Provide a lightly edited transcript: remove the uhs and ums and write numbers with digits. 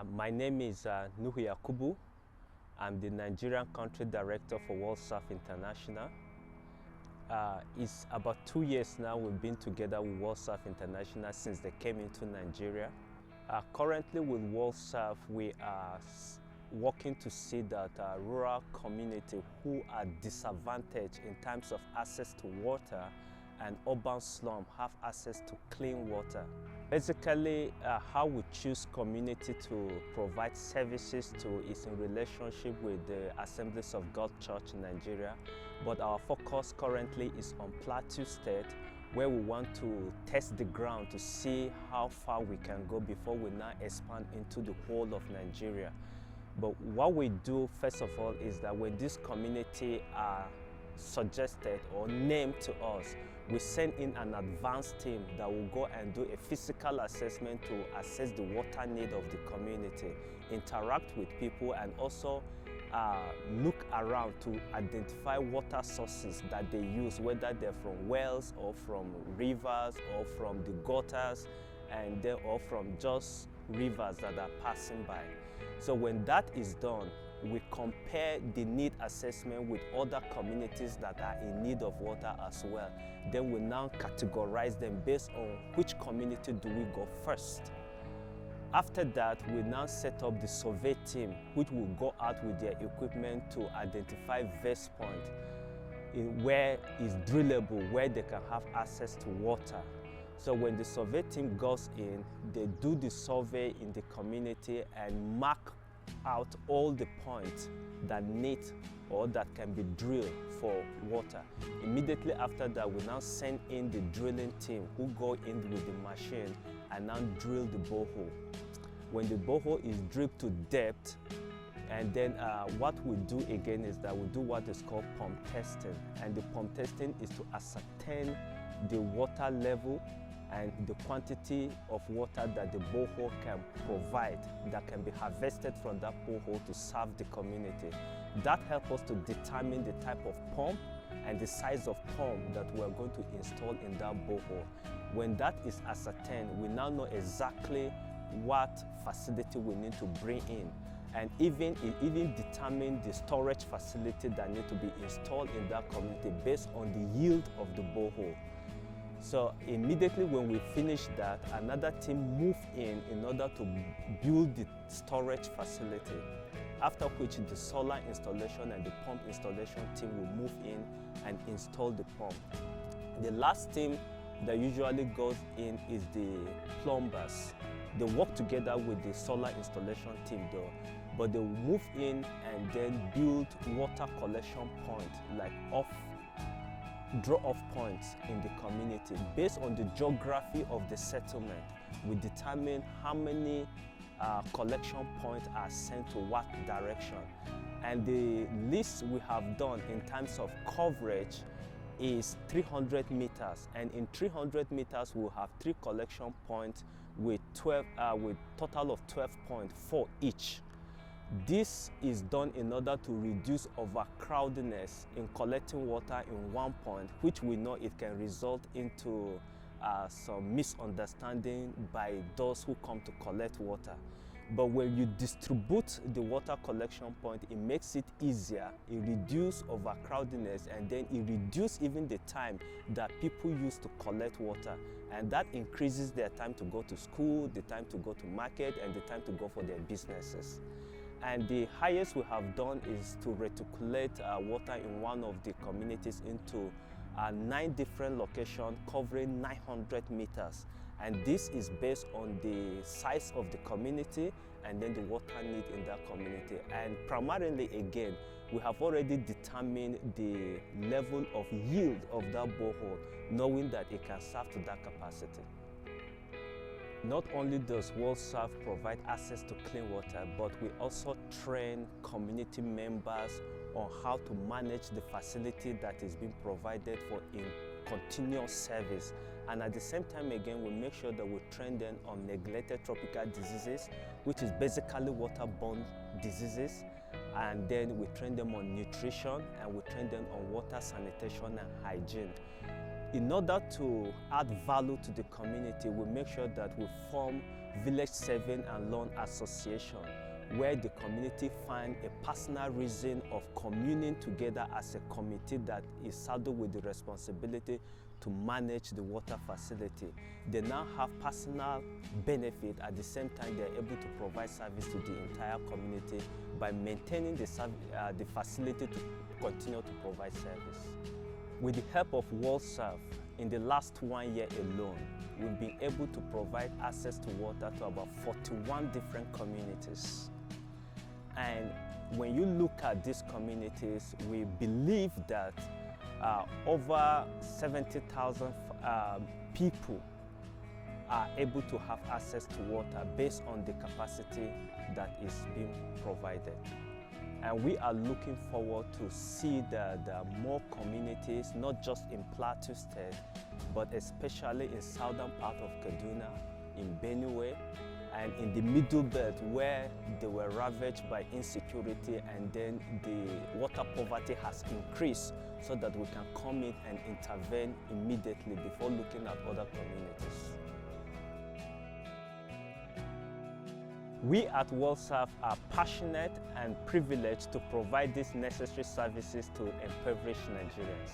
My name is Nuhu Yakubu. I'm the Nigerian Country Director for WorldSurf International. It's about 2 years now we've been together with WorldSurf International since they came into Nigeria. Currently with WorldSurf, we are working to see that rural community who are disadvantaged in terms of access to water and urban slum have access to clean water. Basically, how we choose community to provide services to is in relationship with the Assemblies of God Church in Nigeria, but our focus currently is on Plateau State, where we want to test the ground to see how far we can go before we now expand into the whole of Nigeria. But what we do first of all is that when this community are suggested or named to us, we send in an advanced team that will go and do a physical assessment to assess the water need of the community, interact with people, and also look around to identify water sources that they use, whether they're from wells or from rivers or from the gutters and then or from just rivers that are passing by. So when that is done, we compare the need assessment with other communities that are in need of water as well. Then we now categorize them based on which community do we go first. After that, we now set up the survey team, which will go out with their equipment to identify verse point in where is drillable, where they can have access to water. So when the survey team goes in, they do the survey in the community and mark out all the points that need or that can be drilled for water. Immediately after that, we now send in the drilling team who go in with the machine and now drill the borehole. When the borehole is drilled to depth, and then what we do again is that we do what is called pump testing. And the pump testing is to ascertain the water level and the quantity of water that the borehole can provide that can be harvested from that borehole to serve the community. That helps us to determine the type of pump and the size of pump that we are going to install in that borehole. When that is ascertained, we now know exactly what facility we need to bring in, and even determine the storage facility that need to be installed in that community based on the yield of the borehole. So immediately when we finish that, another team move in order to build the storage facility, after which the solar installation and the pump installation team will move in and install the pump. The last team that usually goes in is the plumbers. They work together with the solar installation team though, but they will move in and then build water collection points, like draw-off points in the community. Based on the geography of the settlement, we determine how many collection points are sent to what direction. And the list we have done in terms of coverage is 300 meters. And in 300 meters, we'll have 3 collection points with total of 12 points for each. This is done in order to reduce overcrowdedness in collecting water in one point, which we know it can result into some misunderstanding by those who come to collect water. But when you distribute the water collection point, it makes it easier, it reduces overcrowdedness, and then it reduces even the time that people use to collect water. And that increases their time to go to school, the time to go to market, and the time to go for their businesses. And the highest we have done is to reticulate water in one of the communities into 9 different locations covering 900 meters. And this is based on the size of the community and then the water need in that community. And primarily, again, we have already determined the level of yield of that borehole, knowing that it can serve to that capacity. Not only does WorldSurf provide access to clean water, but we also train community members on how to manage the facility that is being provided for in continuous service. And at the same time, again, we make sure that we train them on neglected tropical diseases, which is basically waterborne diseases. And then we train them on nutrition, and we train them on water sanitation and hygiene. In order to add value to the community, we make sure that we form village saving and loan association, where the community find a personal reason of communing together as a committee that is saddled with the responsibility to manage the water facility. They now have personal benefit. At the same time, they're able to provide service to the entire community by maintaining the facility to continue to provide service. With the help of WorldServe, in the last 1 year alone, we've been able to provide access to water to about 41 different communities. And when you look at these communities, we believe that over 70,000 people are able to have access to water based on the capacity that is being provided. And we are looking forward to see that there are more communities, not just in Plateau State, but especially in southern part of Kaduna, in Benue, and in the Middle Belt, where they were ravaged by insecurity, and then the water poverty has increased, so that we can come in and intervene immediately before looking at other communities. We at WorldServe are passionate and privileged to provide these necessary services to impoverished Nigerians.